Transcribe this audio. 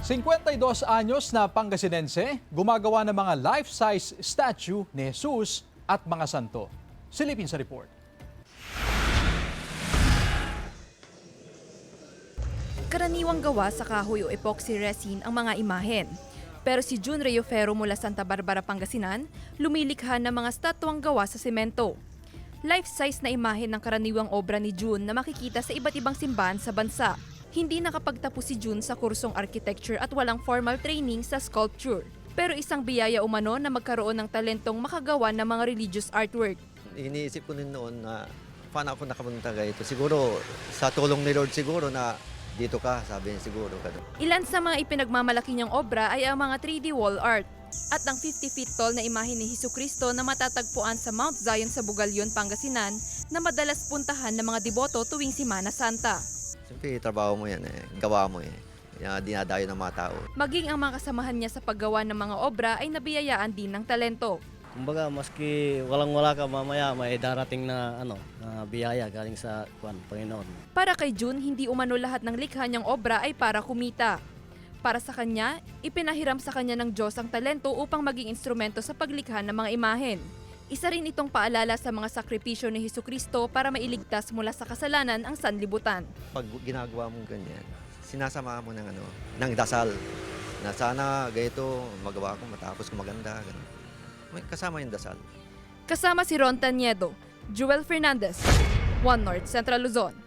52 anyos na Pangasinense, gumagawa ng mga life-size statue ni Jesus at mga santo. Silipin sa report. Karaniwang gawa sa kahoy o epoxy resin ang mga imahen. Pero si June Reyofero mula Santa Barbara, Pangasinan, lumilikha ng mga statwang gawa sa semento. Life-size na imahen ng karaniwang obra ni June na makikita sa iba't ibang simbahan sa bansa. Hindi nakapagtapos si June sa kursong architecture at walang formal training sa sculpture. Pero isang biyaya umano na magkaroon ng talentong makagawa ng mga religious artwork. Iniisip ko din noon na paano ako nakapunta ganito. Siguro sa tulong ni Lord siguro na dito ka, sabi niya siguro. Ilan sa mga ipinagmamalaki niyang obra ay ang mga 3D wall art at ang 50 feet tall na imahe ni Hesukristo na matatagpuan sa Mount Zion sa Bugalyon, Pangasinan na madalas puntahan ng mga deboto tuwing Semana Santa. Siyempre, trabaho mo yan gawa mo dinadayo ng mga tao. Maging ang mga kasamahan niya sa paggawa ng mga obra ay nabiyayaan din ng talento. Kumbaga, maski walang-wala ka mamaya, may darating na biyaya galing sa Panginoon. Para kay June, hindi umano lahat ng likha niyang obra ay para kumita. Para sa kanya, ipinahiram sa kanya ng Diyos ang talento upang maging instrumento sa paglikha ng mga imahen. Isa rin itong paalala sa mga sakripisyo ni Hesukristo para mailigtas mula sa kasalanan ang sanlibutan. Pag ginagawa mong ganyan, sinasama mo ng dasal na sana ganito magawa ko matapos ko maganda. Ganun. May kasama yung dasal. Kasama si Ron Taniedo, Joel Fernandez, One North Central Luzon.